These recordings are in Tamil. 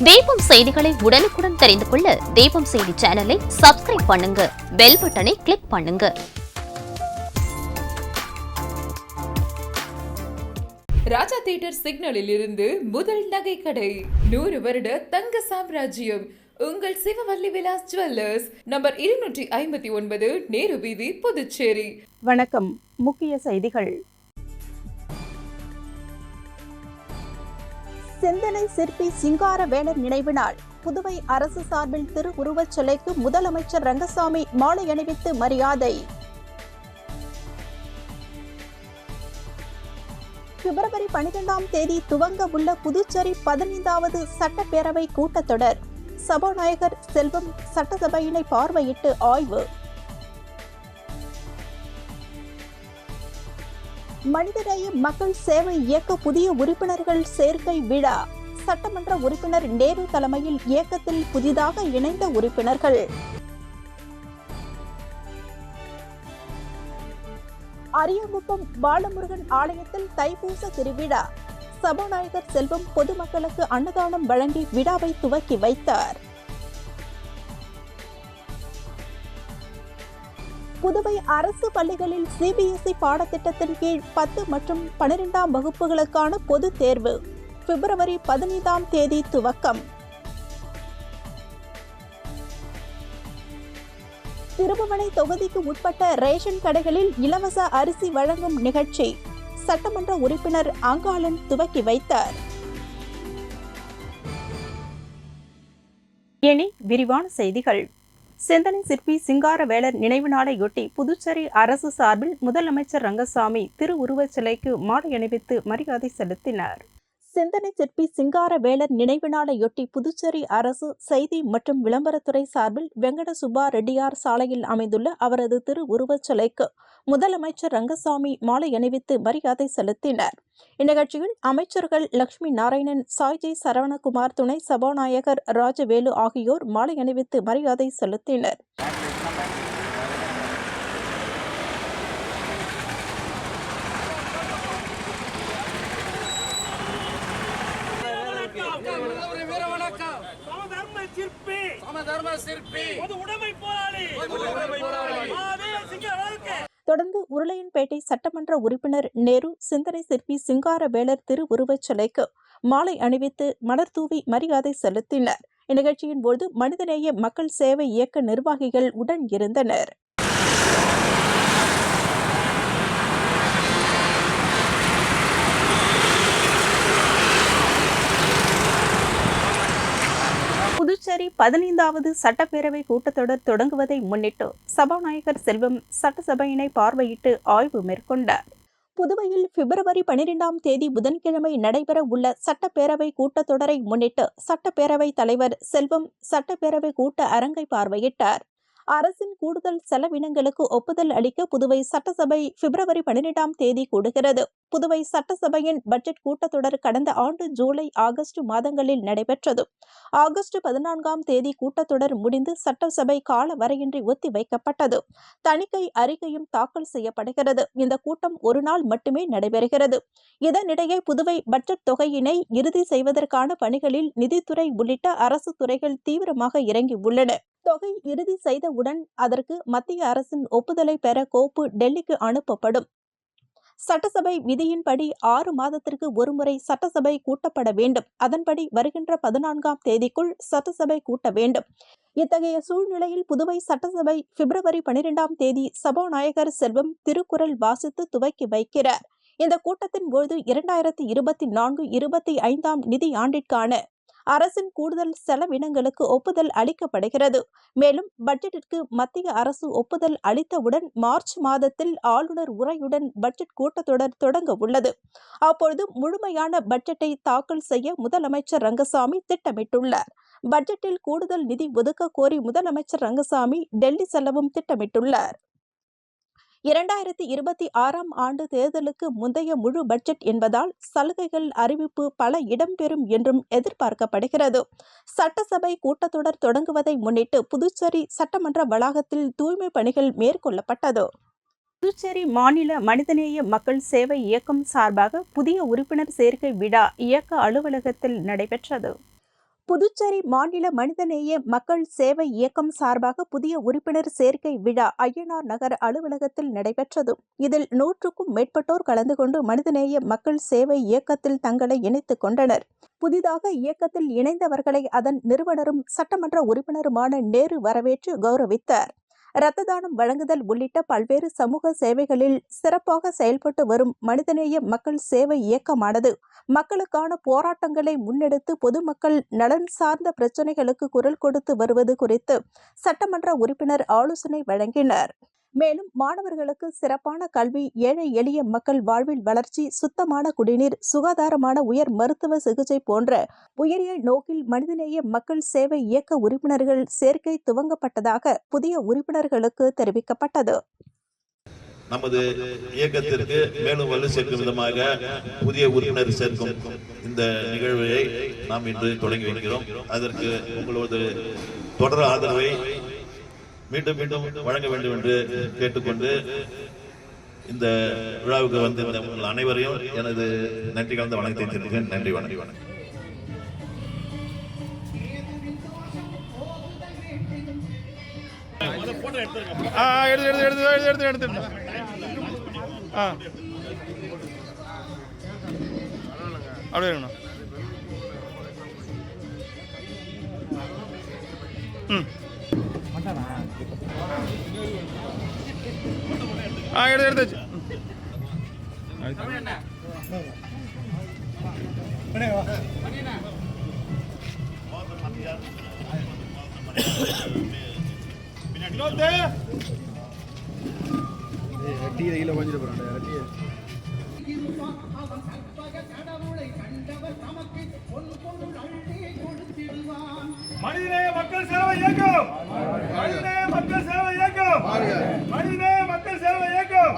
தீபம் செய்திகளை உடனுக்குடன் தெரிந்து கொள்ள தீபம் செய்தி சேனலை சப்ஸ்கிரைப் பண்ணுங்க, பெல் பட்டனை கிளிக் பண்ணுங்க. ராஜா தியேட்டர் சிக்னலில் இருந்து முதல் நகை கடை, 100 வருட தங்க சாம்ராஜ்யம் உங்கள் சிவவல்லி விலாஸ் ஜுவல்லர்ஸ், நம்பர் 259, நேரு வீதி, புதுச்சேரி. வணக்கம். முக்கிய செய்திகள். சிந்தனை சிற்பி சிங்காரவேலர் நினைவு நாள். புதுவை அரசு சார்பில் திருவுருவச் சிலைக்கு முதலமைச்சர் ரங்கசாமி மாலை அணிவித்து மரியாதை. பிப்ரவரி 12ஆம் தேதி துவங்க உள்ள புதுச்சேரி 15வது சட்டப்பேரவை கூட்டத்தொடர். சபாநாயகர் செல்வம் சட்டசபையினை பார்வையிட்டு ஆய்வு. மனிதநேய மக்கள் சேவை இயக்க புதிய உறுப்பினர்கள் சேர்க்கை விழா. சட்டமன்ற உறுப்பினர் நேரு தலைமையில் இயக்கத்தில் புதிதாக இணைந்த உறுப்பினர்கள். அரியாங்குப்பம் பாலமுருகன் ஆலயத்தில் தைப்பூச திருவிழா. சபாநாயகர் செல்வம் பொதுமக்களுக்கு அன்னதானம் வழங்கி விழாவை துவக்கி வைத்தார். புதுவை அரசு பள்ளிகளில் சிபிஎஸ்இ பாடத்திட்டத்தின் கீழ் 10 மற்றும் 12ஆம் வகுப்புகளுக்கான பொதுத் தேர்வு பிப்ரவரி 15ஆம் தேதி துவக்கம். திருபுவனை தொகுதிக்கு உட்பட்ட ரேஷன் கடைகளில் இலவச அரிசி வழங்கும் நிகழ்ச்சி சட்டமன்ற உறுப்பினர் அங்காளன் துவக்கி வைத்தார். இனி விரிவான செய்திகள். சிந்தனை சிற்பி சிங்காரவேலர் நினைவு நாளையொட்டி புதுச்சேரி அரசு சார்பில் முதலமைச்சர் ரங்கசாமி திருவுருவச் சிலைக்கு மாலை அணிவித்து மரியாதை செலுத்தினார். சிந்தனை சிற்பி சிங்காரவேலர் நினைவு நாளையொட்டி புதுச்சேரி அரசு செய்தி மற்றும் விளம்பரத்துறை சார்பில் வெங்கட சுப்பா ரெட்டியார் சாலையில் அமைந்துள்ள அவரது திருவுருவச் சிலைக்கு முதலமைச்சர் ரங்கசாமி மாலை அணிவித்து மரியாதை செலுத்தினார். இந்நிகழ்ச்சியில் அமைச்சர்கள் லட்சுமி நாராயணன், சாய்ஜி சரவணகுமார், துணை சபாநாயகர் ராஜவேலு ஆகியோர் மாலை அணிவித்து மரியாதை செலுத்தினர். தொடர்ந்து உருளையன்பேட்டை சட்டமன்ற உறுப்பினர் நேரு சிந்தனை சிற்பி சிங்காரவேலர் திருவுருவச் சிலைக்கு மாலை அணிவித்து மலர் தூவி மரியாதை செலுத்தினர். இந்நிகழ்ச்சியின் போது மனிதநேய மக்கள் சேவை இயக்க நிர்வாகிகள் உடன் இருந்தனர். புதுச்சேரி 15வது சட்டப்பேரவை கூட்டத்தொடர் தொடங்குவதை முன்னிட்டு சபாநாயகர் செல்வம் சட்டசபையினை பார்வையிட்டு ஆய்வு மேற்கொண்டார். புதுவையில் பிப்ரவரி 12ஆம் தேதி புதன்கிழமை நடைபெற உள்ள சட்டப்பேரவை கூட்டத்தொடரை முன்னிட்டு சட்டப்பேரவை தலைவர் செல்வம் சட்டப்பேரவை கூட்ட அரங்கை பார்வையிட்டார். அரசின் கூடுதல் செலவினங்களுக்கு ஒப்புதல் அளிக்க புதுவை சட்டசபை பிப்ரவரி 12ஆம் தேதி கூடுகிறது. புதுவை சட்டசபையின் பட்ஜெட் கூட்டத்தொடர் கடந்த ஆண்டு ஜூலை, ஆகஸ்ட் மாதங்களில் நடைபெற்றது. ஆகஸ்ட் 14ஆம் தேதி கூட்டத்தொடர் முடிந்து சட்டசபை கால வரையின்றி ஒத்திவைக்கப்பட்டது. தணிக்கை அறிக்கையும் தாக்கல் செய்யப்படுகிறது. இந்த கூட்டம் ஒரு நாள் மட்டுமே நடைபெறுகிறது. இதனிடையே புதுவை பட்ஜெட் தொகையினை இறுதி செய்வதற்கான பணிகளில் நிதித்துறை உள்ளிட்ட அரசு துறைகள் தீவிரமாக இறங்கியுள்ளன. தொகை இறுதி செய்தவுடன் அதற்கு மத்திய அரசின் ஒப்புதலை பெற கோப்பு டெல்லிக்கு அனுப்பப்படும். சட்டசபை விதியின்படி 6 மாதத்திற்கு ஒருமுறை சட்டசபை கூட்டப்பட வேண்டும். அதன்படி வருகின்ற 14ஆம் தேதிக்குள் சட்டசபை கூட்ட வேண்டும். இத்தகைய சூழ்நிலையில் புதுவை சட்டசபை பிப்ரவரி 12ஆம் தேதி சபாநாயகர் செல்வம் திருக்குறள் வாசித்து துவக்கி வைக்கிறார். இந்த கூட்டத்தின் போது 2024-25ஆம் நிதி ஆண்டிற்கான அரசின் கூடுதல் செலவினங்களுக்கு ஒப்புதல் அளிக்கப்படுகிறது. மேலும் பட்ஜெட்டிற்கு மத்திய அரசு ஒப்புதல் அளித்தவுடன் மார்ச் மாதத்தில் ஆளுநர் உரையுடன் பட்ஜெட் கூட்டத்தொடர் தொடங்க உள்ளது. அப்பொழுது முழுமையான பட்ஜெட்டை தாக்கல் செய்ய முதலமைச்சர் ரங்கசாமி திட்டமிட்டுள்ளார். பட்ஜெட்டில் கூடுதல் நிதி ஒதுக்க கோரி முதலமைச்சர் ரங்கசாமி டெல்லி செல்லவும் திட்டமிட்டுள்ளார். 2026ஆம் ஆண்டு தேர்தலுக்கு முந்தைய முழு பட்ஜெட் என்பதால் சலுகைகள் அறிவிப்பு பல இடம்பெறும் என்றும் எதிர்பார்க்கப்படுகிறது. சட்டசபை கூட்டத்தொடர் தொடங்குவதை முன்னிட்டு புதுச்சேரி சட்டமன்ற வளாகத்தில் தூய்மை பணிகள் மேற்கொள்ளப்பட்டது. புதுச்சேரி மாநில மனிதநேய மக்கள் சேவை இயக்கம் சார்பாக புதிய உறுப்பினர் சேர்க்கை விழா இயக்க அலுவலகத்தில் நடைபெற்றது. புதுச்சேரி மாநில மனிதநேய மக்கள் சேவை இயக்கம் சார்பாக புதிய உறுப்பினர் சேர்க்கை விழா ஐயனார் நகர் அலுவலகத்தில் நடைபெற்றது. இதில் 100க்கும் மேற்பட்டோர் கலந்து கொண்டு மனிதநேய மக்கள் சேவை இயக்கத்தில் தங்களை இணைத்துக் கொண்டனர். புதிதாக இயக்கத்தில் இணைந்தவர்களை அதன் நிறுவனரும் சட்டமன்ற உறுப்பினருமான நேரு வரவேற்று கௌரவித்தார். இரத்த தானம் வழங்குதல் உள்ளிட்ட பல்வேறு சமூக சேவைகளில் சிறப்பாக செயல்பட்டு வரும் மனிதநேய மக்கள் சேவை இயக்கமானது மக்களுக்கான போராட்டங்களை முன்னெடுத்து பொதுமக்கள் நலன் சார்ந்த பிரச்சினைகளுக்கு குரல் கொடுத்து வருவது குறித்து சட்டமன்ற உறுப்பினர் ஆலோசனை வழங்கினர். மேலும் மாணவர்களுக்கு சிறப்பான கல்வி, ஏழை எளிய மக்கள் வாழ்வில் வளர்ச்சி, சுத்தமான குடிநீர், சுகாதாரமான உயர் மருத்துவ சிகிச்சை போன்ற உயரிய நோக்கில் மனிதநேய மக்கள் சேவை இயக்க உறுப்பினர்கள் சேர்க்கை துவங்கப்பட்டதாக புதிய உறுப்பினர்களுக்கு தெரிவிக்கப்பட்டது. நமது இயக்கத்திற்கு மேலும் வலு சேர்க்கும் விதமாக புதிய உறுப்பினர் சேர்க்கும் இந்த நிகழ்வை நாம் இன்று தொடங்கி வைக்கிறோம். அதற்கு உங்களது தொடர் ஆதரவை மீண்டும் மீண்டும் வழங்க வேண்டும் என்று கேட்டுக்கொண்டு இந்த விழாவுக்கு வந்திருந்த உங்கள் அனைவரையும் எனது நன்றி கலந்த வணக்கத்தை தெரிவிக்கிறேன். நன்றி, வணக்கம். எடுத்தாச்சு. மனிதநேய மக்கள் சேவை இயக்கம், மனிதநேய மக்கள் சேவை இயக்கம், மனிதநேய மக்கள் சேவை இயக்கம்.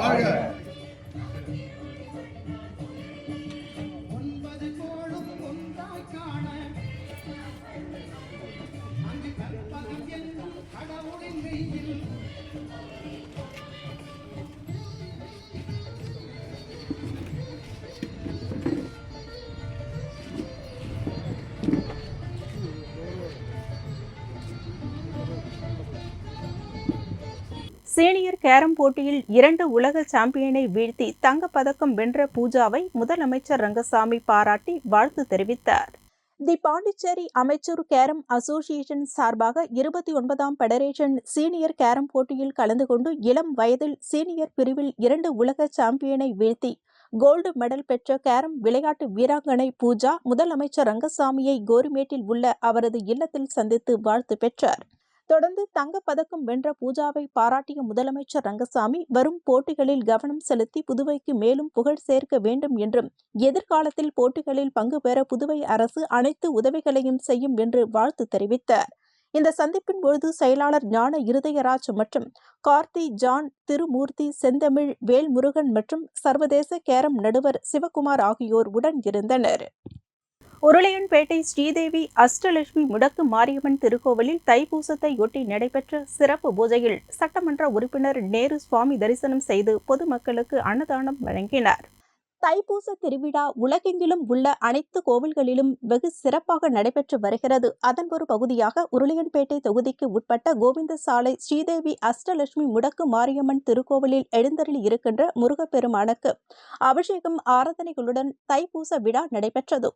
சீனியர் கேரம் போட்டியில் 2 உலக சாம்பியனை வீழ்த்தி தங்கப்பதக்கம் வென்ற பூஜாவை முதலமைச்சர் ரங்கசாமி பாராட்டி வாழ்த்து தெரிவித்தார். தி பாண்டிச்சேரி அமைச்சர் கேரம் அசோசியேஷன் சார்பாக 29ஆம் பெடரேஷன் சீனியர் கேரம் போட்டியில் கலந்து கொண்டு இளம் வயதில் சீனியர் பிரிவில் 2 உலக சாம்பியனை வீழ்த்தி கோல்டு மெடல் பெற்ற கேரம் விளையாட்டு வீராங்கனை பூஜா முதலமைச்சர் ரங்கசாமியை கோரிமேட்டில் உள்ள அவரது இல்லத்தில் சந்தித்து வாழ்த்து பெற்றார். தொடர்ந்து தங்கப்பதக்கம் வென்ற பூஜாவை பாராட்டிய முதலமைச்சர் ரங்கசாமி வரும் போட்டிகளில் கவனம் செலுத்தி புதுவைக்கு மேலும் புகழ் சேர்க்க வேண்டும் என்றும் எதிர்காலத்தில் போட்டிகளில் பங்கு பெற புதுவை அரசு அனைத்து உதவிகளையும் செய்யும் என்று வாழ்த்து தெரிவித்தார். இந்த சந்திப்பின் பொழுது செயலாளர் ஞான இருதயராஜ் மற்றும் கார்த்தி, ஜான், திருமூர்த்தி, செந்தமிழ், வேல்முருகன் மற்றும் சர்வதேச கேரம் நடுவர் சிவகுமார் ஆகியோர் உடன் இருந்தனர். உருளையன்பேட்டை ஸ்ரீதேவி அஷ்டலட்சுமி முடக்கு மாரியம்மன் திருக்கோவிலில் தைப்பூசத்தையொட்டி நடைபெற்ற சிறப்பு பூஜையில் சட்டமன்ற உறுப்பினர் நேரு சுவாமி தரிசனம் செய்து பொதுமக்களுக்கு அன்னதானம் வழங்கினார். தைப்பூச திருவிழா உலகெங்கிலும் உள்ள அனைத்து கோவில்களிலும் வெகு சிறப்பாக நடைபெற்று வருகிறது. அதன் ஒரு பகுதியாக உருளையன்பேட்டை தொகுதிக்கு உட்பட்ட கோவிந்த சாலை ஸ்ரீதேவி அஷ்டலட்சுமி முடக்கு மாரியம்மன் திருக்கோவிலில் எழுந்தருளி இருக்கின்ற முருகப்பெருமானுக்கு அபிஷேகம், ஆராதனைகளுடன் தைப்பூச விழா நடைபெற்றது.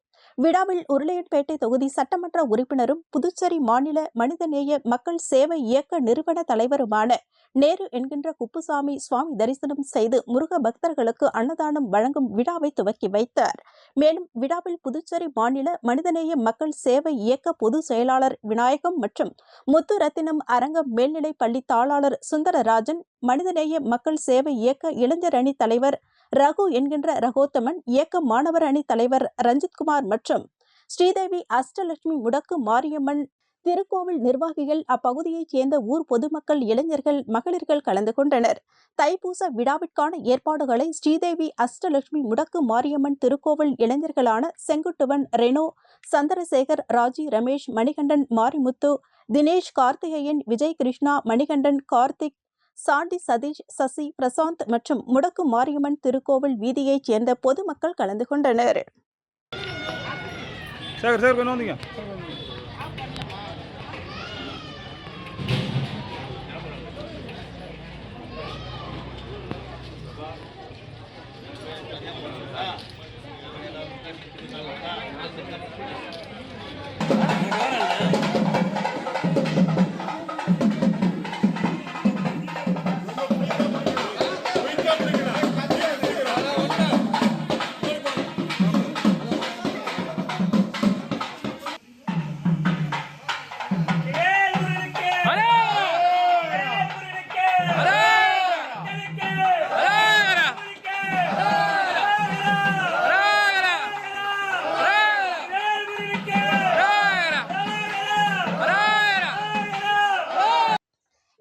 விழாவில் உருளையன்பேட்டை தொகுதி சட்டமன்ற உறுப்பினரும் புதுச்சேரி மாநில மனிதநேய மக்கள் சேவை இயக்க நிறுவன தலைவருமான நேரு என்கின்ற குப்புசாமி சுவாமி தரிசனம் செய்து முருக பக்தர்களுக்கு அன்னதானம் வழங்கும் விழாவை துவக்கி வைத்தார். மேலும் விழாவில் புதுச்சேரி மாநில மனிதநேய மக்கள் சேவை இயக்க பொதுச் செயலாளர் விநாயகம் மற்றும் முத்துரத்தினம் அரங்கம் மேல்நிலைப் பள்ளி தாளாளர் சுந்தரராஜன், மனிதநேய மக்கள் சேவை இயக்க இளைஞர் அணி தலைவர் ரகு என்கின்ற ரகோத்தமன், இயக்க மாணவர் அணி தலைவர் ரஞ்சித்குமார் மற்றும் ஸ்ரீதேவி அஷ்டலட்சுமி முடக்கு மாரியம்மன் திருக்கோவில் நிர்வாகிகள், அப்பகுதியைச் சேர்ந்த ஊர் பொதுமக்கள், இளைஞர்கள், மகளிர்கள் கலந்து கொண்டனர். தைப்பூச விழாவிற்கான ஏற்பாடுகளை ஸ்ரீதேவி அஷ்டலட்சுமி முடக்கு மாரியம்மன் திருக்கோவில் இளைஞர்களான செங்குட்டுவன், ரெனோ, சந்திரசேகர், ராஜி, ரமேஷ், மணிகண்டன், மாரிமுத்து, தினேஷ், கார்த்திகேயன், விஜய் கிருஷ்ணா, மணிகண்டன், கார்த்திக், சாண்டி, சதீஷ், சசி, பிரசாந்த் மற்றும் முடக்கு மாரியம்மன் திருக்கோவில் வீதியைச் சேர்ந்த பொதுமக்கள் கலந்து கொண்டனர்.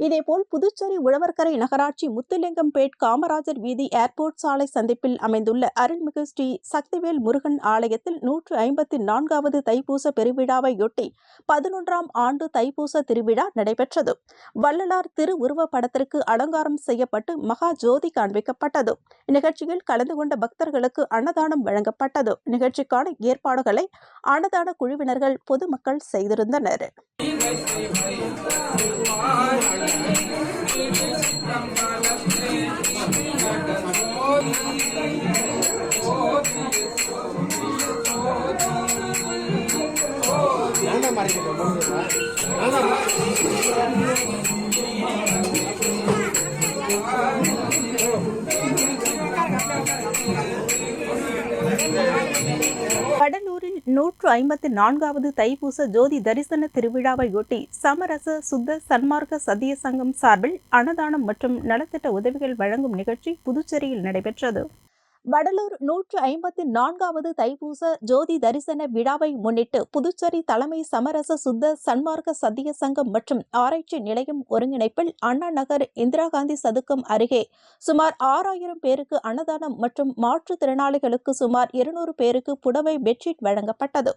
இதேபோல் புதுச்சேரி உழவர்கரை நகராட்சி முத்துலிங்கம்பேட் காமராஜர் வீதி ஏர்போர்ட் சாலை சந்திப்பில் அமைந்துள்ள அருள்மிகு ஸ்ரீ சக்திவேல் முருகன் ஆலயத்தில் 154வது தைப்பூச பெருவிழாவையொட்டி 11ஆம் ஆண்டு தைப்பூச திருவிழா நடைபெற்றது. வள்ளலார் திருவுருவ படத்திற்கு அலங்காரம் செய்யப்பட்டு மகா ஜோதி காண்பிக்கப்பட்டது. இந்நிகழ்ச்சியில் கலந்து கொண்ட பக்தர்களுக்கு அன்னதானம் வழங்கப்பட்டது. நிகழ்ச்சிக்கான ஏற்பாடுகளை அன்னதான குழுவினர்கள் பொதுமக்கள் செய்திருந்தனர். கடலூரில் 154வது தைப்பூச ஜோதி தரிசன திருவிழாவையொட்டி சமரச சுத்த சன்மார்க்க சத்திய சங்கம் சார்பில் அன்னதானம் மற்றும் நலத்திட்ட உதவிகள் வழங்கும் நிகழ்ச்சி புதுச்சேரியில் நடைபெற்றது. வடலூர் 154வது தைப்பூச ஜோதி தரிசன விழாவை முன்னிட்டு புதுச்சேரி தலைமை சமரச சுத்த சன்மார்க்க சத்திய சங்கம் மற்றும் ஆராய்ச்சி நிலையம் ஒருங்கிணைப்பில் அண்ணா நகர் இந்திரா காந்தி சதுக்கம் அருகே சுமார் 6000 பேருக்கு அன்னதானம் மற்றும் மாற்றுத்திறனாளிகளுக்கு சுமார் 200 பேருக்கு புடவை பெட்ஷீட் வழங்கப்பட்டது.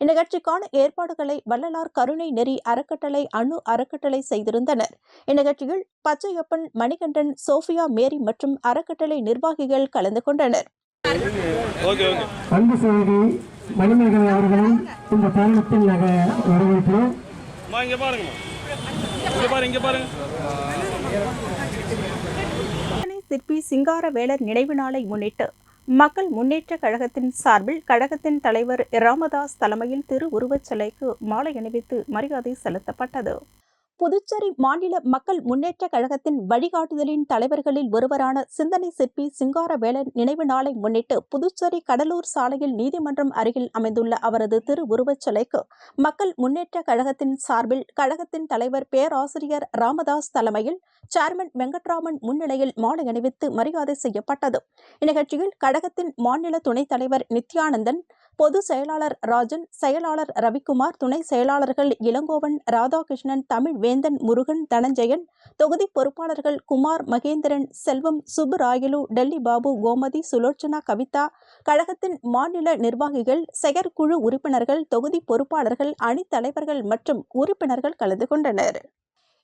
இந்நிகழ்ச்சிக்கான ஏற்பாடுகளை வள்ளலார் கருணை நெறி அறக்கட்டளை அணு அறக்கட்டளை செய்திருந்தனர். இந்நிகழ்ச்சியில் பச்சையப்பன், மணிகண்டன், சோபியா மேரி மற்றும் அறக்கட்டளை நிர்வாகிகள் கலந்து கொண்டனர். அன்பு சகோதரி மணிமேகலை அவர்களும் இந்த பயணத்தில் நாங்கள் வரவேற்கிறோம். சிற்பி சிங்காரவேலர் நினைவு நாளை முன்னிட்டு மக்கள் முன்னேற்ற கழகத்தின் சார்பில் கழகத்தின் தலைவர் ராமதாஸ் தலைமையில் திருவுருவச் சிலைக்கு மாலை அணிவித்து மரியாதை செலுத்தப்பட்டது. புதுச்சேரி மாநில மக்கள் முன்னேற்ற கழகத்தின் வழிகாட்டுதலின் தலைவர்களில் ஒருவரான சிந்தனை சிற்பி சிங்காரவேலர் நினைவு நாளை முன்னிட்டு புதுச்சேரி கடலூர் சாலையில் நீதிமன்றம் அருகில் அமைந்துள்ள அவரது திருவுருவச் சிலைக்கு மக்கள் முன்னேற்ற கழகத்தின் சார்பில் கழகத்தின் தலைவர் பேராசிரியர் ராமதாஸ் தலைமையில் சேர்மன் வெங்கட்ராமன் முன்னிலையில் மாலை அணிவித்து மரியாதை செய்யப்பட்டது. இந்நிகழ்ச்சியில் கழகத்தின் மாநில துணைத் தலைவர் நித்யானந்தன், பொதுச் செயலாளர் ராஜன், செயலாளர் ரவிக்குமார், துணை செயலாளர்கள் இளங்கோவன், ராதாகிருஷ்ணன், தமிழ் வேந்தன், முருகன், தனஞ்சயன், தொகுதி பொறுப்பாளர்கள் குமார், மகேந்திரன், செல்வம், சுப்புராயலு, டெல்லி பாபு, கோமதி, சுலோச்சனா, கவிதா, கழகத்தின் மாநில நிர்வாகிகள், செயற்குழு உறுப்பினர்கள், தொகுதி பொறுப்பாளர்கள், அணித் தலைவர்கள் மற்றும் உறுப்பினர்கள் கலந்து கொண்டனர்.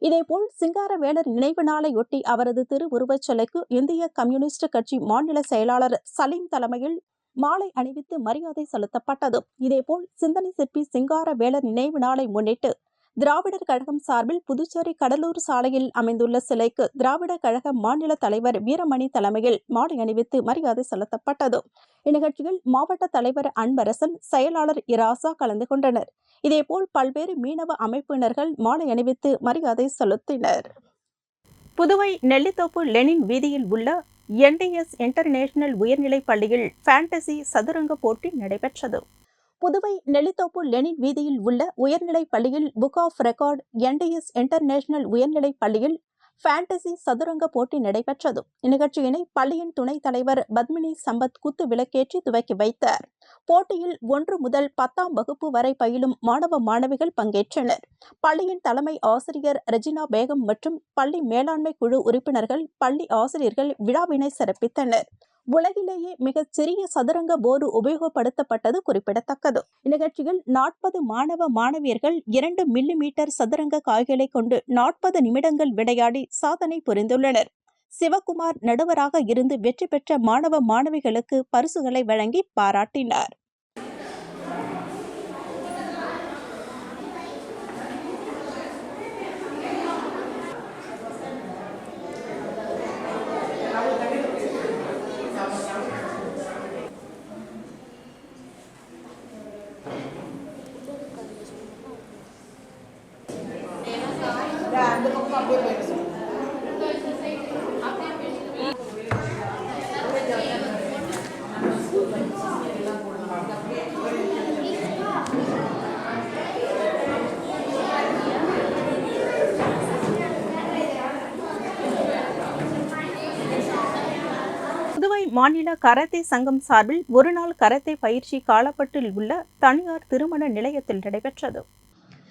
இதேபோல் சிங்காரவேலர் நினைவு நாளையொட்டி அவரது திருவுருவச் சிலைக்கு இந்திய கம்யூனிஸ்ட் கட்சி மாநில செயலாளர் சலீம் தலைமையில் மாலை அணிவித்து மரியாதை செலுத்தப்பட்டது. இதேபோல் சிந்தனை சிற்பி சிங்காரவேலர் நினைவு நாளை முன்னிட்டு திராவிடர் கழகம் சார்பில் புதுச்சேரி கடலூர் சாலையில் அமைந்துள்ள சிலைக்கு திராவிடர் கழக மாநில தலைவர் வீரமணி தலைமையில் மாலை அணிவித்து மரியாதை செலுத்தப்பட்டது. இந்நிகழ்ச்சியில் மாவட்ட தலைவர் அன்பரசன், செயலாளர் இராசா கலந்து கொண்டனர். இதேபோல் பல்வேறு மீனவ அமைப்பினர்கள் மாலை அணிவித்து மரியாதை செலுத்தினர். புதுவை நெல்லித்தோப்பு லெனின் வீதியில் உள்ள NDS இன்டர்நேஷனல் உயர்நிலைப் பள்ளியில் ஃபேண்டசி சதுரங்க போட்டி நடைபெற்றது. புதுவை நெல்லித்தோப்பு லெனின் வீதியில் உள்ள உயர்நிலைப் பள்ளியில் book of record NDS international உயர்நிலைப் பள்ளியில் ஃபேண்டசி சதுரங்க போட்டி நடைபெற்றது. இந்நிகழ்ச்சியினை பள்ளியின் துணைத் தலைவர் பத்மினி சம்பத் குத்து விளக்கேற்றி துவக்கி வைத்தார். போட்டியில் 1 முதல் 10ஆம் வகுப்பு வரை பயிலும் மாணவ மாணவிகள் பங்கேற்றனர். பள்ளியின் தலைமை ஆசிரியர் ரெஜினா பேகம் மற்றும் பள்ளி மேலாண்மை குழு உறுப்பினர்கள், பள்ளி ஆசிரியர்கள் விழாவினை சிறப்பித்தனர். உலகிலேயே மிகச் சிறிய சதுரங்க போர்டு உபயோகப்படுத்தப்பட்டது குறிப்பிடத்தக்கது. இந்நிகழ்ச்சியில் 40 மாணவ மாணவியர்கள் 2 மில்லிமீட்டர் சதுரங்க காய்களை கொண்டு 40 நிமிடங்கள் விளையாடி சாதனை புரிந்துள்ளனர். சிவகுமார் நடுவராக இருந்து வெற்றி பெற்ற மாணவ மாணவிகளுக்கு பரிசுகளை வழங்கி பாராட்டினார். புதுவை மாநில கராத்தே சங்கம் சார்பில் ஒருநாள் கராத்தே பயிற்சி காலப்பட்டில் உள்ள தனியார் திருமண நிலையத்தில் நடைபெற்றது.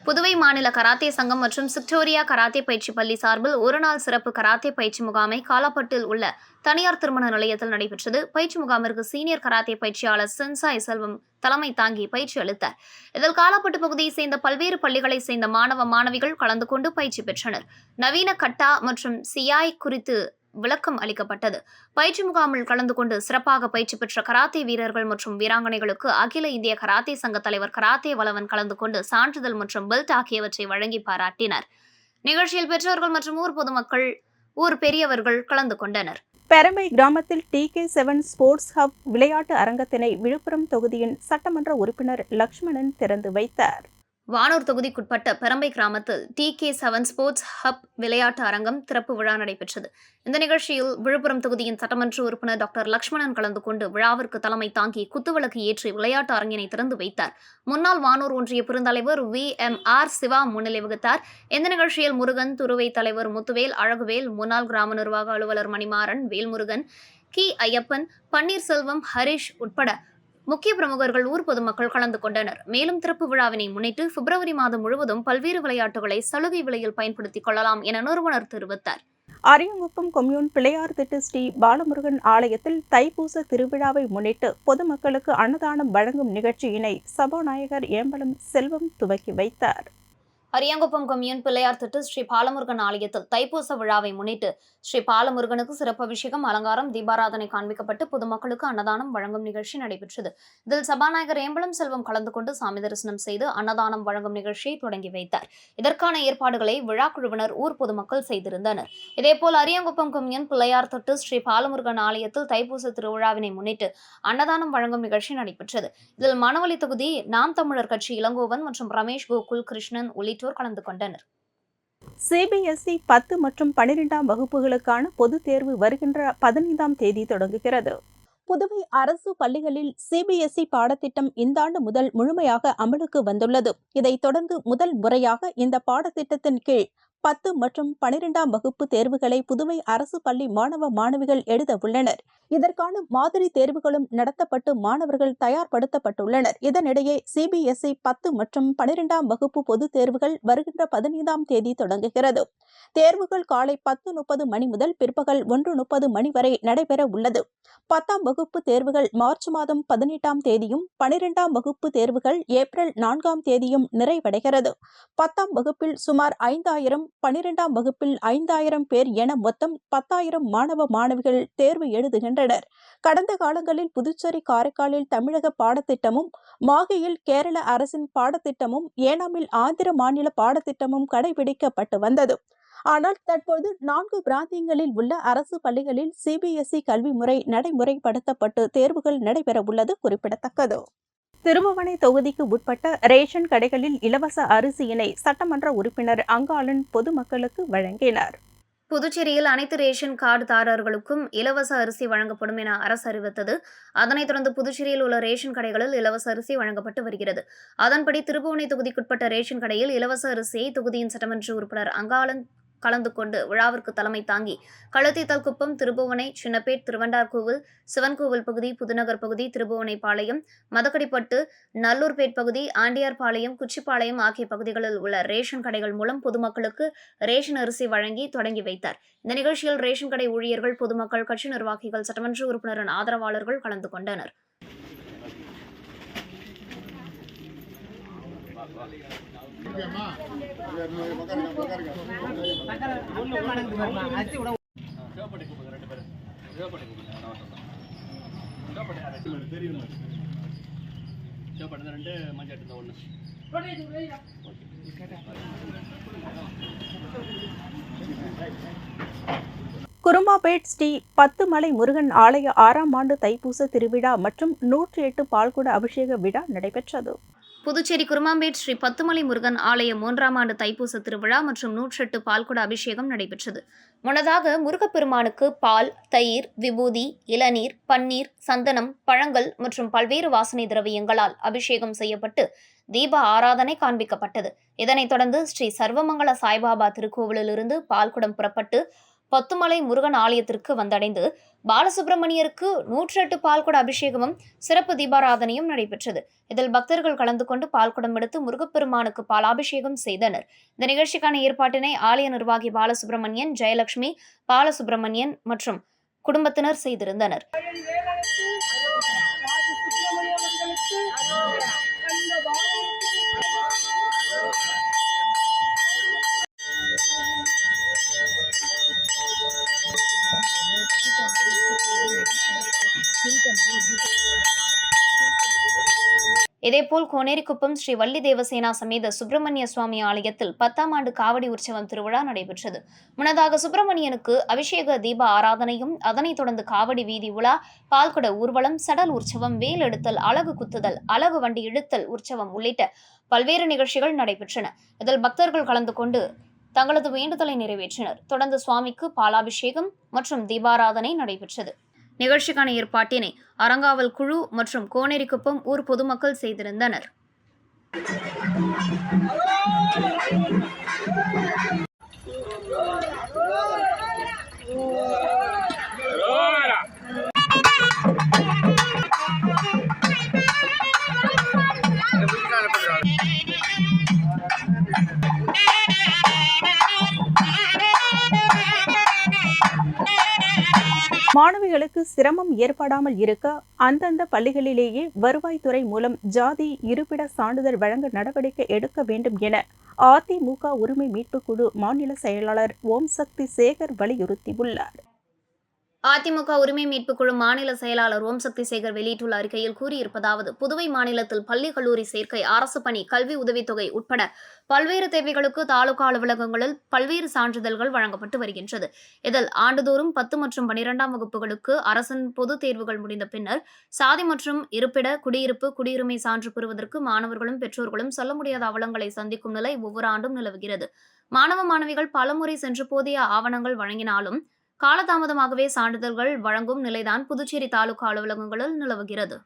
புதுவை மாநில கராத்தே சங்கம் மற்றும் விக்டோரியா கராத்தே பயிற்சி பள்ளி சார்பில் ஒருநாள் சிறப்பு கராத்தே பயிற்சி முகாமை காலாப்பட்டில் உள்ள தனியார் திருமண நிலையத்தில் நடைபெற்றது. பயிற்சி முகாமிற்கு சீனியர் கராத்தே பயிற்சியாளர் சென்சாய் செல்வம் தலைமை தாங்கி பயிற்சி அளித்தார். இதில் காலாப்பட்டு பகுதியை சேர்ந்த பல்வேறு பள்ளிகளைச் சேர்ந்த மாணவ மாணவிகள் கலந்து கொண்டு பயிற்சி பெற்றனர். நவீன கட்டா மற்றும் சியாய் குறித்து விளக்கம் அளிக்கப்பட்டது. பயிற்சி முகாமில் கலந்து கொண்டு சிறப்பாக பயிற்சி பெற்ற கராத்தே வீரர்கள் மற்றும் வீராங்கனைகளுக்கு அகில இந்திய கராத்தே சங்க தலைவர் கராத்தே வளவன் கலந்து கொண்டு சான்றிதழ் மற்றும் பெல்ட் ஆகியவற்றை வழங்கி பாராட்டினார். நிகழ்ச்சியில் பெற்றோர்கள் மற்றும் ஊர் பொதுமக்கள், ஊர் பெரியவர்கள் கலந்து கொண்டனர். பெரம்பை கிராமத்தில் TK7 ஸ்போர்ட்ஸ் ஹப் விளையாட்டு அரங்கத்தினை விழுப்புரம் தொகுதியின் சட்டமன்ற உறுப்பினர் லட்சுமணன் திறந்து வைத்தார். வானூர் தொகுதிக்குட்பட்ட பெரம்பை கிராமத்தில் TK7 ஸ்போர்ட்ஸ் ஹப் விளையாட்டு அரங்கம் திறப்பு விழா நடைபெற்றது. இந்த நிகழ்ச்சியில் விழுப்புரம் தொகுதியின் சட்டமன்ற உறுப்பினர் டாக்டர் லட்சுமணன் கலந்து கொண்டு விழாவிற்கு தலைமை தாங்கி குத்துவிளக்கு ஏற்றி விளையாட்டு அரங்கினை திறந்து வைத்தார். முன்னாள் வானூர் ஒன்றிய பெருந்தலைவர் VMR சிவா முன்னிலை வகித்தார். இந்த நிகழ்ச்சியில் முருகன், துருவை தலைவர் முத்துவேல், அழகுவேல், முன்னாள் கிராம நிர்வாக அலுவலர் மணிமாறன், வேல்முருகன், ஐயப்பன், பன்னீர்செல்வம், ஹரிஷ் உட்பட முக்கிய பிரமுகர்கள், ஊர் பொதுமக்கள் கலந்து கொண்டனர். மேலும் திறப்பு விழாவினை முன்னிட்டு பிப்ரவரி மாதம் முழுவதும் பல்வேறு விளையாட்டுகளை சலுகை விலையில் பயன்படுத்திக் கொள்ளலாம் என நிறுவனர் தெரிவித்தார். அரியங்குப்பம் கொம்யூன் பிள்ளையார் திட்டு ஸ்ரீ பாலமுருகன் ஆலயத்தில் தைப்பூச திருவிழாவை முன்னிட்டு பொதுமக்களுக்கு அன்னதானம் வழங்கும் நிகழ்ச்சியினை சபாநாயகர் ஏம்பலம் செல்வம் துவக்கி வைத்தார். அரியாங்குப்பம் கொம்யூன் பிள்ளையார் திட்டு ஸ்ரீ பாலமுருகன் ஆலயத்தில் தைப்பூச விழாவை முன்னிட்டு ஸ்ரீ பாலமுருகனுக்கு சிறப்பு அபிஷேகம், அலங்காரம், தீபாராதனை காண்பிக்கப்பட்டு பொதுமக்களுக்கு அன்னதானம் வழங்கும் நிகழ்ச்சி நடைபெற்றது. இதில் சபாநாயகர் ஏம்பலம் செல்வம் கலந்து கொண்டு சாமி தரிசனம் செய்து அன்னதானம் வழங்கும் நிகழ்ச்சியை தொடங்கி வைத்தார். இதற்கான ஏற்பாடுகளை விழா குழுவினர், ஊர் பொதுமக்கள் செய்திருந்தனர். இதேபோல் அரியாங்குப்பம் கொம்யூன் பிள்ளையார் திட்டு ஸ்ரீ பாலமுருகன் ஆலயத்தில் தைப்பூச திருவிழாவினை முன்னிட்டு அன்னதானம் வழங்கும் நிகழ்ச்சி நடைபெற்றது. இதில் மணவலி தொகுதி நாம் தமிழர் கட்சி இளங்கோவன் மற்றும் ரமேஷ் கோகுல் கிருஷ்ணன் உள்ளிட்டோர் கலந்து கொண்டனர். CBSE 10 மற்றும் 12ஆம் வகுப்புகளுக்கான பொதுத் தேர்வு வருகின்ற 15ஆம் தேதி தொடங்குகிறது. புதுவை அரசு பள்ளிகளில் CBSE பாடத்திட்டம் இந்த ஆண்டு முதல் முழுமையாக அமலுக்கு வந்துள்ளது. இதைத் தொடர்ந்து முதல் முறையாக இந்த பாடத்திட்டத்தின் கீழ் 10 மற்றும் 12ஆம் வகுப்பு தேர்வுகளை புதுவை அரசு பள்ளி மாணவ மாணவிகள் எழுத உள்ளனர். இதற்கான மாதிரி தேர்வுகளும் நடத்தப்பட்டு மாணவர்கள் தயார்படுத்தப்பட்டுள்ளனர். இதனிடையே CBSE 10 மற்றும் 12ஆம் வகுப்பு பொதுத் தேர்வுகள் வருகின்ற 15ஆம் தேதி தொடங்குகிறது. தேர்வுகள் காலை 10:30 மணி முதல் பிற்பகல் 1:30 மணி வரை நடைபெற உள்ளது. 10ஆம் வகுப்பு தேர்வுகள் மார்ச் மாதம் 18ஆம் தேதியும் 12ஆம் வகுப்பு தேர்வுகள் ஏப்ரல் 4ஆம் தேதியும் நிறைவடைகிறது. 10ஆம் வகுப்பில் சுமார் 5000, 12ஆம் வகுப்பில் 5000 பேர் என மொத்தம் 10,000 மாணவ மாணவிகள் தேர்வு எழுதுகின்றனர். கடந்த காலங்களில் புதுச்சேரி, காரைக்காலில் தமிழக பாடத்திட்டமும், மாஹேயில் கேரள அரசின் பாடத்திட்டமும், ஏனாமில் ஆந்திர மாநில பாடத்திட்டமும் கடைபிடிக்கப்பட்டு வந்தது. ஆனால் தற்போது 4 பிராந்தியங்களில் உள்ள அரசு பள்ளிகளில் CBSE கல்வி முறை நடைமுறைப்படுத்தப்பட்டு தேர்வுகள் நடைபெற உள்ளது குறிப்பிடத்தக்கது. திருபுவனை தொகுதிக்கு உட்பட்ட ரேஷன் கடைகளில் இலவச அரிசியினை சட்டமன்ற உறுப்பினர் அங்காளன் பொதுமக்களுக்கு வழங்கினார். புதுச்சேரியில் அனைத்து ரேஷன் கார்டுதாரர்களுக்கும் இலவச அரிசி வழங்கப்படும் என அரசு அறிவித்தது. அதனைத் தொடர்ந்து புதுச்சேரியில் உள்ள ரேஷன் கடைகளில் இலவச அரிசி வழங்கப்பட்டு வருகிறது. அதன்படி திருபுவனை தொகுதிக்குட்பட்ட ரேஷன் கடையில் இலவச அரிசியை தொகுதியின் சட்டமன்ற உறுப்பினர் அங்காளன் கலந்து கொண்டு விழாவிற்கு தலைமை தாங்கி களத்தித்தல் குப்பம், திருபுவனை, சின்னப்பேட், திருவண்டார்கோவில், சிவன்கோவில் பகுதி, புதுநகர் பகுதி, திருபுவனைப்பாளையம், மதக்கடிப்பட்டு, நல்லூர்பேட் பகுதி, ஆண்டியார்பாளையம், குச்சிப்பாளையம் ஆகிய பகுதிகளில் உள்ள ரேஷன் கடைகள் மூலம் பொதுமக்களுக்கு ரேஷன் அரிசி வழங்கி தொடங்கி வைத்தார். இந்த நிகழ்ச்சியில் ரேஷன் கடை ஊழியர்கள், பொதுமக்கள், கட்சி நிர்வாகிகள், சட்டமன்ற உறுப்பினரின் ஆதரவாளர்கள் கலந்து கொண்டனர். குருமாபேட் ஸ்ரீ 10 மலை முருகன் ஆலய 6ஆம் ஆண்டு தைப்பூச திருவிழா மற்றும் 108 பால்குட அபிஷேக விழா நடைபெற்றது. புதுச்சேரி குருமாம்பேட் ஸ்ரீ பத்துமலை முருகன் ஆலய 3ஆம் ஆண்டு தைப்பூச திருவிழா மற்றும் 108 பால்குட அபிஷேகம் நடைபெற்றது. முன்னதாக முருகப்பெருமானுக்கு பால், தயிர், விபூதி, இளநீர், பன்னீர், சந்தனம், பழங்கள் மற்றும் பல்வேறு வாசனை திரவியங்களால் அபிஷேகம் செய்யப்பட்டு தீப ஆராதனை காண்பிக்கப்பட்டது. இதனைத் தொடர்ந்து ஸ்ரீ சர்வமங்கல சாய்பாபா திருக்கோவிலிலிருந்து பால்குடம் புறப்பட்டு பத்துமலை முருகன் ஆலயத்திற்கு வந்தடைந்து பாலசுப்பிரமணியருக்கு 108 பால்குட அபிஷேகமும் சிறப்பு தீபாராதனையும் நடைபெற்றது. இதில் பக்தர்கள் கலந்து கொண்டு பால்குடம் எடுத்து முருகப்பெருமானுக்கு பாலாபிஷேகம் செய்தனர். இந்த நிகழ்ச்சிக்கான ஏற்பாட்டினை ஆலய நிர்வாகி பாலசுப்பிரமணியன், ஜெயலட்சுமி, பாலசுப்பிரமணியன் மற்றும் குடும்பத்தினர் செய்திருந்தனர். இதேபோல் கோனேரிக்குப்பம் ஸ்ரீ வள்ளி தேவசேனா சமேத சுப்பிரமணிய சுவாமி ஆலயத்தில் 10ஆம் ஆண்டு காவடி உற்சவம் திருவிழா நடைபெற்றது. முன்னதாக சுப்பிரமணியனுக்கு அபிஷேக தீப ஆராதனையும், அதனைத் தொடர்ந்து காவடி வீதி உலா, பால்குட ஊர்வலம், சடல் உற்சவம், வேல் எடுத்தல், அலகு குத்துதல், அலகு வண்டி இழுத்தல் உற்சவம் உள்ளிட்ட பல்வேறு நிகழ்ச்சிகள் நடைபெற்றன. இதில் பக்தர்கள் கலந்து கொண்டு தங்களது வேண்டுதலை நிறைவேற்றினர். தொடர்ந்து சுவாமிக்கு பாலாபிஷேகம் மற்றும் தீபாராதனை நடைபெற்றது. நிகழ்ச்சிக்கான ஏற்பாட்டினை அறங்காவல் குழு மற்றும் கோனேரிக்குப்பம் ஊர் பொதுமக்கள் செய்திருந்தனர். மாணவிகளுக்கு சிரமம் ஏற்படாமல் இருக்க அந்தந்த பள்ளிகளிலேயே வருவாய்த்துறை மூலம் ஜாதி இருப்பிட சான்றிதழ் வழங்க நடவடிக்கை எடுக்க வேண்டும் என அதிமுக உரிமை மீட்புக் குழு மாநில செயலாளர் ஓம் சக்தி சேகர் வலியுறுத்தியுள்ளார். அதிமுக உரிமை மீட்புக் குழு மாநில செயலாளர் ஓம் சக்தி சேகர் வெளியிட்டுள்ள அறிக்கையில் கூறியிருப்பதாவது: புதுவை மாநிலத்தில் பள்ளி கல்லூரி சேர்க்கை, அரசு பணி, கல்வி உதவித்தொகை உட்பட பல்வேறு தேவைகளுக்கு தாலுகா அலுவலகங்களில் பல்வேறு சான்றிதழ்கள் வழங்கப்பட்டு வருகின்றது. இதில் ஆண்டுதோறும் 10 மற்றும் 12ஆம் வகுப்புகளுக்கு அரசின் பொதுத் தேர்வுகள் முடிந்த பின்னர் சாதி மற்றும் இருப்பிட, குடியிருப்பு, குடியுரிமை சான்று பெறுவதற்கு மாணவர்களும் பெற்றோர்களும் சொல்ல முடியாத அவலங்களை சந்திக்கும் நிலை ஒவ்வொரு ஆண்டும் நிலவுகிறது. மாணவ மாணவிகள் பலமுறை சென்று போதிய ஆவணங்கள் வழங்கினாலும் காலதாமதமாகவே சான்றிதழ்கள் வழங்கும் நிலைதான் புதுச்சேரி தாலுகா அலுவலகங்களில் நிலவுகிறது.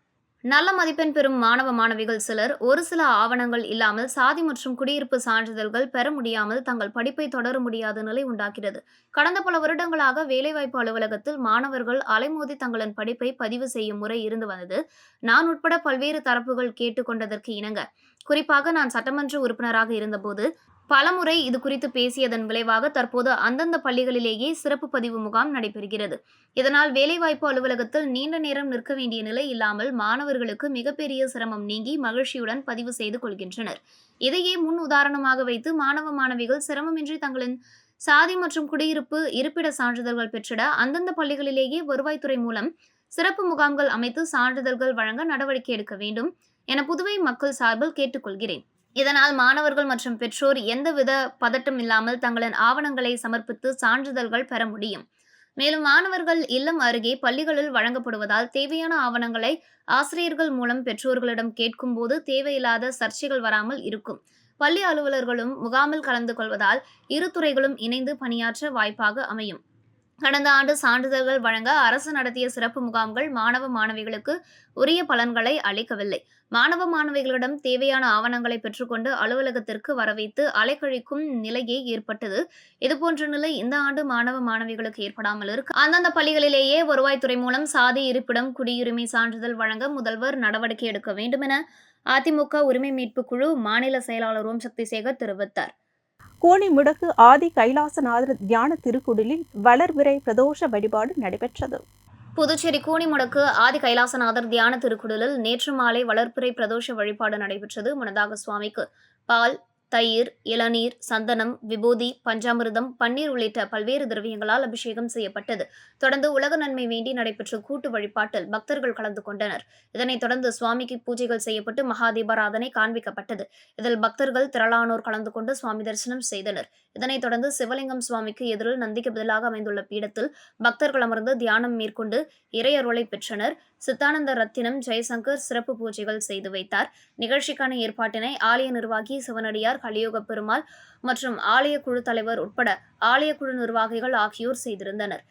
நல்ல மதிப்பெண் பெறும் மாணவ மாணவிகள் சிலர் ஒரு சில ஆவணங்கள் இல்லாமல் சாதி மற்றும் குடியிருப்பு சான்றிதழ்கள் பெற முடியாமல் தங்கள் படிப்பை தொடர முடியாத நிலை உண்டாகிறது. கடந்த பல வருடங்களாக வேலைவாய்ப்பு அலுவலகத்தில் மாணவர்கள் அலைமோதி தங்களின் படிப்பை பதிவு செய்யும் முறை இருந்து வந்தது. நான் உட்பட பல்வேறு தரப்புகள் கேட்டுக்கொண்டதற்கு இணங்க, குறிப்பாக நான் சட்டமன்ற உறுப்பினராக இருந்தபோது பலமுறை இது குறித்து பேசியதன் விளைவாக தற்போது அந்தந்த பள்ளிகளிலேயே சிறப்பு பதிவு முகாம் நடைபெறுகிறது. இதனால் வேலைவாய்ப்பு அலுவலகத்தில் நீண்ட நேரம் நிற்க வேண்டிய நிலை இல்லாமல் மாணவர்களுக்கு மிகப்பெரிய சிரமம் நீங்கி மகிழ்ச்சியுடன் பதிவு செய்து கொள்கின்றனர். இதையே முன் உதாரணமாக வைத்து மாணவ மாணவிகள் சிரமமின்றி தங்களின் சாதி மற்றும் குடியிருப்பு, இருப்பிட சான்றிதழ்கள் பெற்றிட அந்தந்த பள்ளிகளிலேயே வருவாய்த்துறை மூலம் சிறப்பு முகாம்கள் அமைத்து சான்றிதழ்கள் வழங்க நடவடிக்கை எடுக்க வேண்டும் என புதுவை மக்கள் சார்பில் கேட்டுக்கொள்கிறேன். இதனால் மாணவர்கள் மற்றும் பெற்றோர் எந்தவித பதட்டம் இல்லாமல் தங்களின் ஆவணங்களை சமர்ப்பித்து சான்றிதழ்கள் பெற முடியும். மேலும் மாணவர்கள் இல்லம் அருகே பள்ளிகளில் வழங்கப்படுவதால் தேவையான ஆவணங்களை ஆசிரியர்கள் மூலம் பெற்றோர்களிடம் கேட்கும் போது தேவையில்லாத சர்ச்சைகள் வராமல் இருக்கும். பள்ளி அலுவலர்களும் முகாமில் கலந்து கொள்வதால் இரு துறைகளும் இணைந்து பணியாற்ற வாய்ப்பாக அமையும். கடந்த ஆண்டு சான்றிதழ்கள் வழங்க அரசு நடத்திய சிறப்பு முகாம்கள் மாணவ மாணவிகளுக்கு உரிய பலன்களை அளிக்கவில்லை. மாணவ மாணவிகளிடம் தேவையான ஆவணங்களை பெற்றுக்கொண்டு அலுவலகத்திற்கு வரவைத்து அலைக்கழிக்கும் நிலையே ஏற்பட்டது. இதுபோன்ற நிலை இந்த ஆண்டு மாணவ மாணவிகளுக்கு ஏற்படாமல் இருக்க அந்தந்த பள்ளிகளிலேயே வருவாய்த்துறை மூலம் சாதி, இருப்பிடம், குடியுரிமை சான்றிதழ் வழங்க முதல்வர் நடவடிக்கை எடுக்க வேண்டும் என அதிமுக உரிமை மீட்புக் குழு மாநில செயலாளர் ஓம் சக்தி சேகர் தெரிவித்தார். கோணிமுடக்கு ஆதி கைலாசநாதர் தியான திருக்குடிலில் வளர்விரை பிரதோஷ வழிபாடு நடைபெற்றது. புதுச்சேரி கூனிமுடக்கு ஆதி கைலாசநாதர் தியான திருக்குடலில் நேற்று மாலை வளர்ப்பிறை பிரதோஷ வழிபாடு நடைபெற்றது. முன்னதாக சுவாமிக்கு பால், தயிர், இளநீர், சந்தனம், விபூதி, பஞ்சாமிர்தம், பன்னீர் உள்ளிட்ட பல்வேறு திரவியங்களால் அபிஷேகம் செய்யப்பட்டது. தொடர்ந்து உலக நன்மை வேண்டி நடைபெற்ற கூட்டு வழிபாட்டில் பக்தர்கள் கலந்து கொண்டனர். இதனைத் தொடர்ந்து சுவாமிக்கு பூஜைகள் செய்யப்பட்டு மகாதீபாராதனை காண்பிக்கப்பட்டது. இதில் பக்தர்கள் திரளானோர் கலந்து கொண்டு சுவாமி தரிசனம் செய்தனர். இதனைத் தொடர்ந்து சிவலிங்கம் சுவாமிக்கு எதிரில் நந்திக்கு பதிலாக அமைந்துள்ள பீடத்தில் பக்தர்கள் அமர்ந்து தியானம் மேற்கொண்டு இறையருளை பெற்றனர். சித்தானந்த ரத்தினம் ஜெயசங்கர் சிறப்பு பூஜைகள் செய்து வைத்தார். நிகழ்ச்சிக்கான ஏற்பாட்டினை ஆலய நிர்வாகி சிவனடியார், கலியுக பெருமாள் மற்றும் ஆலய குழு தலைவர் உட்பட ஆலய குழு நிர்வாகிகள் ஆகியோர் செய்திருந்தனர்.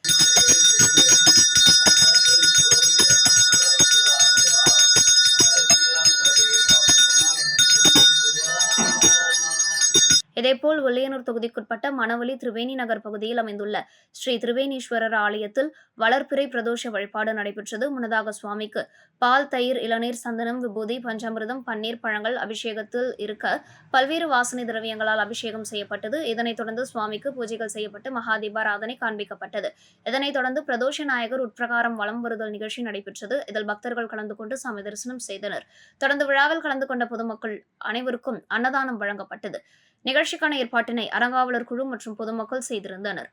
இதேபோல் வில்லியனூர் தொகுதிக்குட்பட்ட மணவெளி திரிவேணி நகர் பகுதியில் அமைந்துள்ள ஸ்ரீ திரிவேணீஸ்வரர் ஆலயத்தில் வளர்பிறை பிரதோஷ வழிபாடு நடைபெற்றது. முன்னதாக சுவாமிக்கு பால், தயிர், இளநீர், சந்தனம், விபூதி, பஞ்சாமிர்தம், பன்னீர், பழங்கள் அபிஷேகத்தில் இருக்க பல்வேறு வாசனை திரவியங்களால் அபிஷேகம் செய்யப்பட்டது. இதனைத் தொடர்ந்து சுவாமிக்கு பூஜைகள் செய்யப்பட்டு மகா தீபாராதனை காண்பிக்கப்பட்டது. இதனைத் தொடர்ந்து பிரதோஷ நாயகர் உட்பிரகாரம் வலம் வருதல் நிகழ்ச்சி நடைபெற்றது. இதில் பக்தர்கள் கலந்து கொண்டு சாமி தரிசனம் செய்தனர். தொடர்ந்து விழாவில் கலந்து கொண்ட பொதுமக்கள் அனைவருக்கும் அன்னதானம் வழங்கப்பட்டது. நிகழ்ச்சிக்கான ஏற்பாட்டினை அறங்காவலர் குழு மற்றும் பொதுமக்கள் செய்திருந்தனர்.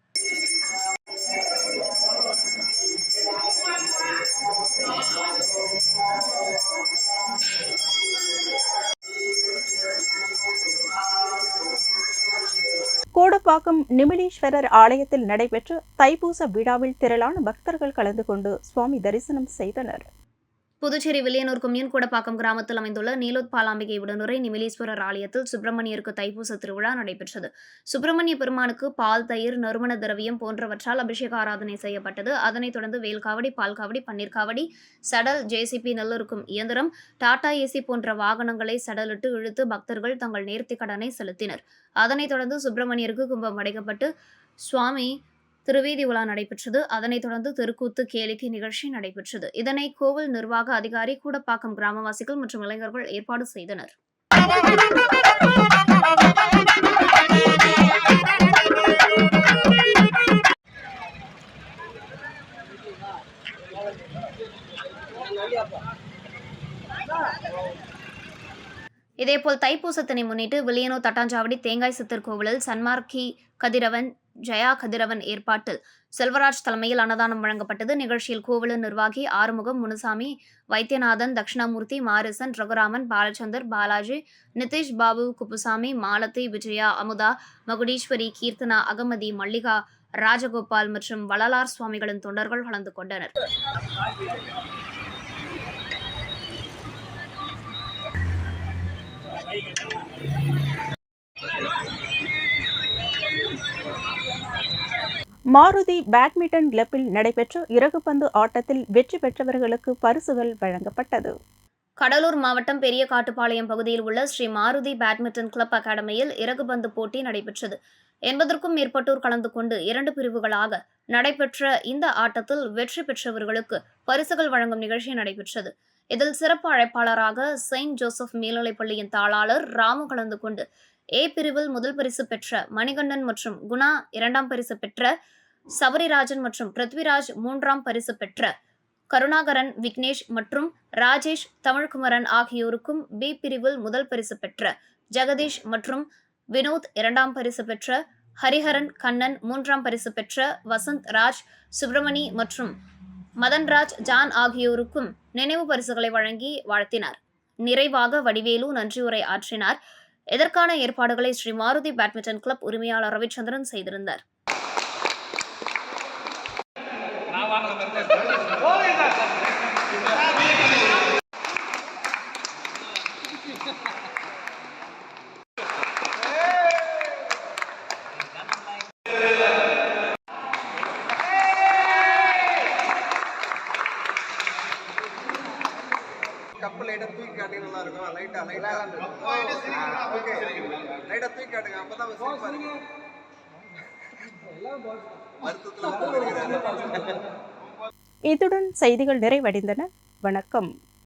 கோடப்பாக்கம் நிமிலீஸ்வரர் ஆலயத்தில் நடைபெற்ற தைப்பூச விழாவில் திரளான பக்தர்கள் கலந்து கொண்டு சுவாமி தரிசனம் செய்தனர். புதுச்சேரி வில்லியனூர் கொம்யூன் கோடப்பாக்கம் கிராமத்தில் அமைந்துள்ள நீலோத்பாலாம்பிகை உடனுரை நிமிலீஸ்வரர் ஆலயத்தில் சுப்பிரமணியருக்கு தைப்பூச திருவிழா நடைபெற்றது. சுப்பிரமணிய பெருமானுக்கு பால், தயிர், நறுமண திரவியம் போன்றவற்றால் அபிஷேக ஆராதனை செய்யப்பட்டது. அதனைத் தொடர்ந்து வேல்காவடி, பால்காவடி, பன்னீர் காவடி, சடல், ஜேசிபி நெல்லிருக்கும் இயந்திரம், டாடா ஏசி போன்ற வாகனங்களை சடலிட்டு இழுத்து பக்தர்கள் தங்கள் நேர்த்திக் கடனை செலுத்தினர். அதனைத் தொடர்ந்து சுப்பிரமணியருக்கு கும்பம் அடைக்கப்பட்டு சுவாமி திருவீதி உலா நடைபெற்றது. அதனைத் தொடர்ந்து தெருக்கூத்து, கேளிக்கை நிகழ்ச்சி நடைபெற்றது. இதனை கோவில் நிர்வாக அதிகாரி, கூடப்பாக்கம் கிராமவாசிகள் மற்றும் இளைஞர்கள் ஏற்பாடு செய்தனர். இதேபோல் தைப்பூசத்தினை முன்னிட்டு வில்லியனூர் தட்டாஞ்சாவடி தேங்காய் சித்தர் கோவிலில் சன்மார்க்கி கதிரவன், ஜெயா கதிரவன் ஏற்பாட்டில் செல்வராஜ் தலைமையில் அன்னதானம் வழங்கப்பட்டது. நிகழ்ச்சியில் கோவிலின் நிர்வாகி ஆறுமுகம், முனுசாமி, வைத்தியநாதன், தட்சிணாமூர்த்தி, மாரிசன், ரகுராமன், பாலச்சந்தர், பாலாஜி, நிதிஷ் பாபு, குப்புசாமி, மாலதி, விஜயா, அமுதா, மகுடீஸ்வரி, கீர்த்தனா, அகமதி, மல்லிகா, ராஜகோபால் மற்றும் வள்ளலார் சுவாமிகளின் தொண்டர்கள் கலந்து கொண்டனர். மாருதி பேட்மிண்டன் கிளப்பில் நடைபெற்ற இறகுப்பந்து ஆட்டத்தில் வெற்றி பெற்றவர்களுக்கு பரிசுகள் வழங்கப்பட்டது. கடலூர் மாவட்டம் பெரிய காட்டுப்பாளையம் பகுதியில் உள்ள ஸ்ரீ மாருதி பேட்மிண்டன் கிளப் அகாடமியில் இறகுப்பந்து போட்டி நடைபெற்றது. 80க்கும் மேற்பட்டோர் கலந்து கொண்டு 2 பிரிவுகளாக நடைபெற்ற இந்த ஆட்டத்தில் வெற்றி பெற்றவர்களுக்கு பரிசுகள் வழங்கும் நிகழ்ச்சி நடைபெற்றது. இதில் சிறப்பு அழைப்பாளராக செயின்ட் ஜோசப் மேல்நிலைப்பள்ளியின் தாளாளர் ராமு கலந்து கொண்டு ஏ பிரிவில் முதல் பரிசு பெற்ற மணிகண்டன் மற்றும் குணா 2ஆம் பரிசு பெற்ற சபரிராஜன் மற்றும் பிருத்விராஜ் 3ஆம் பரிசு பெற்ற கருணாகரன், விக்னேஷ் மற்றும் ராஜேஷ் தமிழ்குமரன் ஆகியோருக்கும் பி பிரிவில் முதல் பரிசு பெற்ற ஜெகதீஷ் மற்றும் வினோத் 2ஆம் பரிசு பெற்ற ஹரிஹரன், கண்ணன் 3ஆம் பரிசு பெற்ற வசந்த் ராஜ், சுப்பிரமணி மற்றும் மதன்ராஜ், ஜான் ஆகியோருக்கும் நினைவு பரிசுகளை வழங்கி வாழ்த்தினார். நிறைவாக வடிவேலு நன்றியுரை ஆற்றினார். இதற்கான ஏற்பாடுகளை ஸ்ரீ மாருதி பேட்மிண்டன் கிளப் உரிமையாளர் ரவிச்சந்திரன் செய்திருந்தார். கப்பு லைட்டா தூக்கி காட்டி நல்லா இருக்கும். லைட்டா ஓகே, லைட்டா தூக்கி காட்டுங்க. அப்பதான் சிரிப்பா இருக்கும். இத்துடன் செய்திகள் நிறைவடைந்தன. வணக்கம்.